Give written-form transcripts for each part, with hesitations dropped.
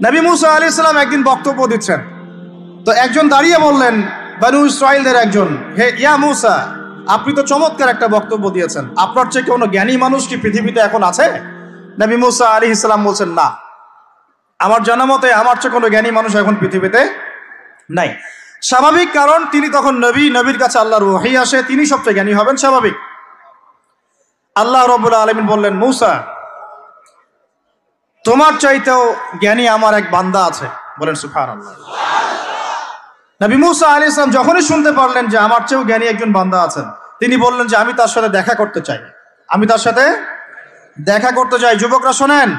নবী মুসা আলাইহিস সালাম একদিন বক্তব্য দিচ্ছেন, তো একজন দাঁড়িয়ে বললেন, বনু ইসরাইলদের একজন, হে ইয়া মুসা, আপনি তো চমৎকার একটা বক্তব্য দিয়েছেন, আপনার চেয়ে কোনো জ্ঞানী মানুষ কি পৃথিবীতে এখন আছে? নবী মুসা আলাইহিস সালাম বলছেন, না, আমার জানা মতে আমার চেয়ে কোনো জ্ঞানী মানুষ এখন পৃথিবীতে নাই। স্বাভাবিক, কারণ তিনি তখন নবী, নবীর কাছে আল্লাহর ওহী আসে, তিনি সবচেয়ে জ্ঞানী হবেন, স্বাভাবিক। আল্লাহ রাব্বুল আলামিন বললেন, মুসা, তোমার চাইতেও জ্ঞানী আমার এক বান্দা আছে। বলেন সুবহানাল্লাহ। নবী মুসা আলাইহিস সালাম যখনই শুনতে পারলেন যে আমার চেয়েও জ্ঞানী একজন বান্দা আছেন, তিনি বললেন যে আমি তার সাথে দেখা করতে চাই, আমি তার সাথে দেখা করতে চাই। যুবকরা শোনেন,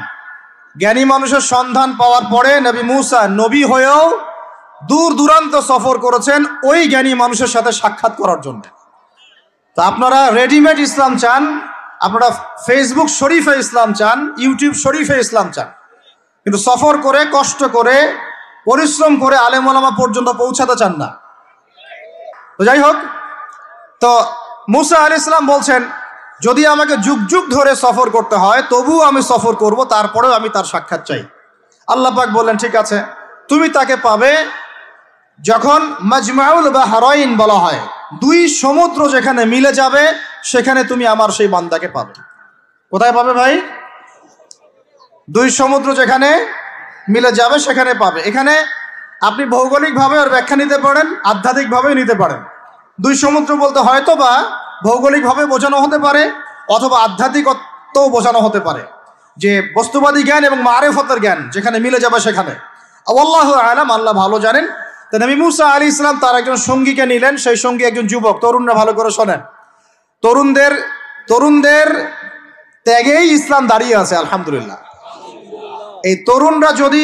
জ্ঞানী মানুষের সন্ধান পাওয়ার পরে নবী মুসা নবী হয়েও দূর দূরান্ত সফর করেছেন ওই জ্ঞানী মানুষের সাথে সাক্ষাৎ করার জন্য। তা আপনারা রেডিমেড ইসলাম চান, আপনারা ফেসবুক শরীফে ইসলাম চান, ইউটিউব শরীফে ইসলাম চান, কিন্তু সফর করে, কষ্ট করে, পরিশ্রম করে আলেম ওলামা পর্যন্ত পৌঁছাতে চান না। তো যাই হোক, তো মুসা আলাইহিস সালাম বলছেন, যদি আমাকে যুগ যুগ ধরে সফর করতে হয় তবুও আমি সফর করব, তারপরেও আমি তার সাক্ষাৎ চাই। আল্লাহ পাক বললেন, ঠিক আছে, তুমি তাকে পাবে যখন মাজমাউল বাহরাইন বলা হয়, দুই সমুদ্র যেখানে মিলে যাবে সেখানে তুমি আমার সেই বান্দাকে পাবে। কোথায় পাবে ভাই? দুই সমুদ্র যেখানে মিলে যাবে সেখানে পাবে। এখানে আপনি ভৌগোলিকভাবে আর ব্যাখ্যা নিতে পারেন, আধ্যাত্মিকভাবেও নিতে পারেন। দুই সমুদ্র বলতে হয়তো বা ভৌগোলিকভাবে বোঝানো হতে পারে, অথবা আধ্যাত্মিকত্বও বোঝানো হতে পারে, যে বস্তুবাদী জ্ঞান এবং মারিফতের জ্ঞান যেখানে মিলে যাবে সেখানে। আল্লাহু আ'লাম, আল্লাহ ভালো জানেন। তো নবী মুসা আলাইহিস সালাম তার একজন সঙ্গীকে নিলেন, সেই সঙ্গী একজন যুবক। তরুণরা ভালো করে শোনেন, তরুণদের ত্যাগেই ইসলাম দাঁড়িয়ে আছে, আলহামদুলিল্লাহ। এই তরুণরা যদি